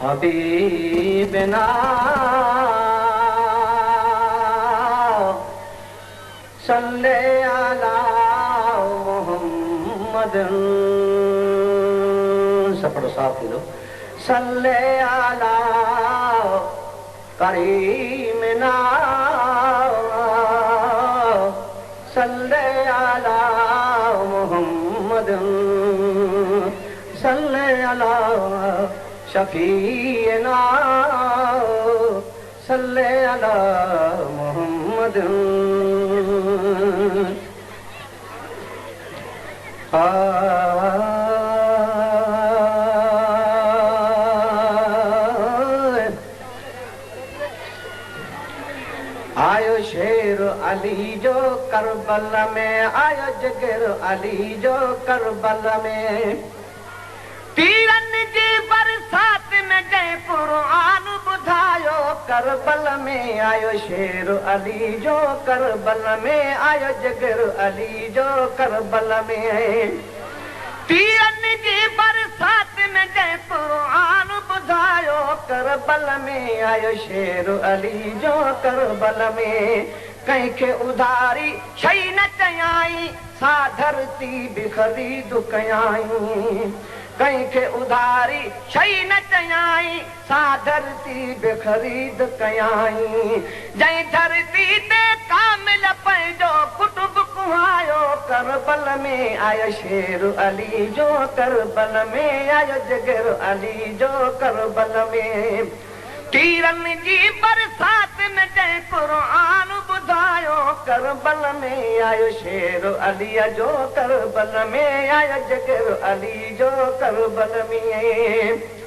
हबीबना सल्ले अला मोहम्मद सपड़ो साफ लो सल्ले अला करीमना सल्ले अला मोहम्मद सल्ले अला शफीना सल्ले अला मोहम्मद आयो शेर अली जो करबल में आयो जगर अली जो करबल में तीरन जी बरसात में जय कुरान बुधायो करबल में आयो शेर अली जो करबल में आयो जगर अली जो करबल में तीरन जी बरसात में जय कुरान बुधायो करबल में आयो शेर अली जो करबल में कंहिंखे उधारी शई न चयाई सा धरती बिखरी दुकयाई कंहिंखे उधारी शई न चयाई सा धरती बेखरीद कयाई जंहिं धरती ते कामिल पंहिंजो कुटुब कुहायो करबल में आयो शेर अली जो करबल में आयो जगर अली जो करबल में तीरन जी बरसात में जंहिं कुरान बुधायो करबल में आयो शेर अली जो करबल में आयो जगर अली जो करबल में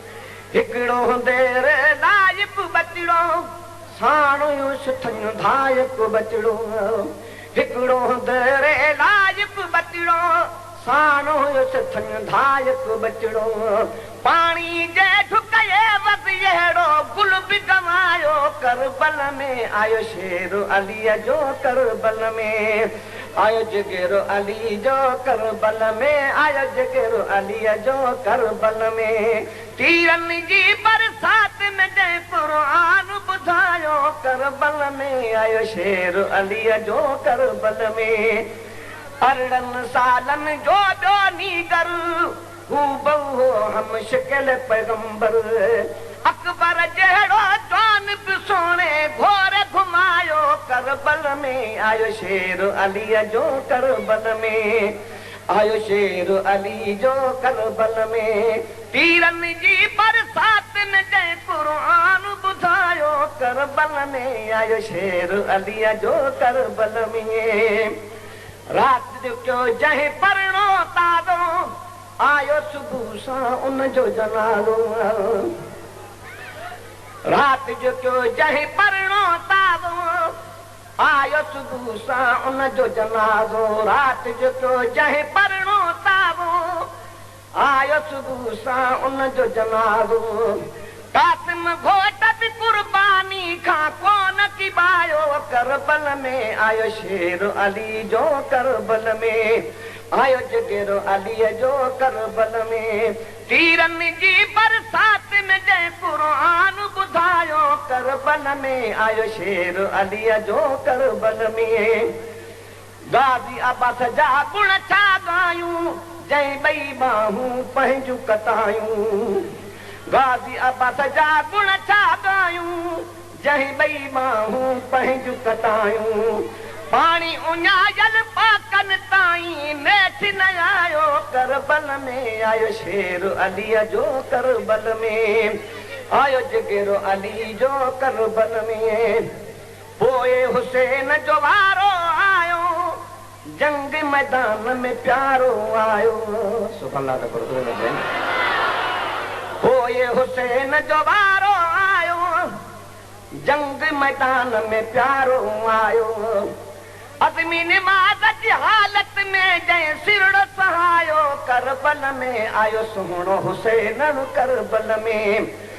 हिकिड़ो देर लाइक बचड़ो साणो सुठन धायक बचड़ो हिकिड़ो देर लाइक बचड़ो साणो सुठन धायक बचड़ो पानी जे ढुकये वस अहिड़ो गुल बि गवायो करबल में आयो शेर अली जो करबल में आयो जगर अली जो करबल में आयो जगर अली जो करबल में तीरन जी बरसात में जंहिं कुरान बुधायो करबल में आयो शेर अली जो करबल में अरड़न सालन जो ॿियो नीगर हू बहु हम शिकिल पैगंबर अकबर जहिड़ो जवान बि सोणे घोर घुमायो करबल में आयो शेर अली जो करबल में आयो शेर अली जो करबल में तीरन जी बरसात में जंहिं कुरान बुधायो करबल में आयो शेर अली जो करबल में रात जो जंहिं परणो तारो आयो सुबुह सां उन जो जनाज़ो रात जो जंहिं परणो तारो आयो सुबुह सां उन जो जनाज़ो रात जो जंहिं परणो तारो आयो सुबुह सां उन जो जनाज़ो कासिम घोट बि कुर्बानी खां कोन किबायो करबल में आयो शेर अली जो करबल में आयो जगर अली जो करबल में तीरन जी बरसात में जंहिं कुरान बुधायो करबल में आयो शेर अली जो करबल में गाज़ी अब्बास जा गुण छा ॻायूं जंहिं ॿई बाहूं पंहिंजूं कटायूं गाज़ी अब्बास जा गुण छा ॻायूं जंहिं ॿई बाहूं पंहिंजूं कटायूं पाणी उञायल पाकन ताईं नेठ न आयो करबल में आयो शेर अली जो करबल में आयो जगर अली जो करबल में पोइ हुसैन जो वारो आयो जंग मैदान में प्यारो आयो सुभान अल्लाह पोइ हुसैन जो वारो आयो जंग मैदान में प्यारो आयो आदमी नमाज जी हालत में जंहिं सिरड़ो सहायो करबल में आयो सुहिणो हुसैन करबल में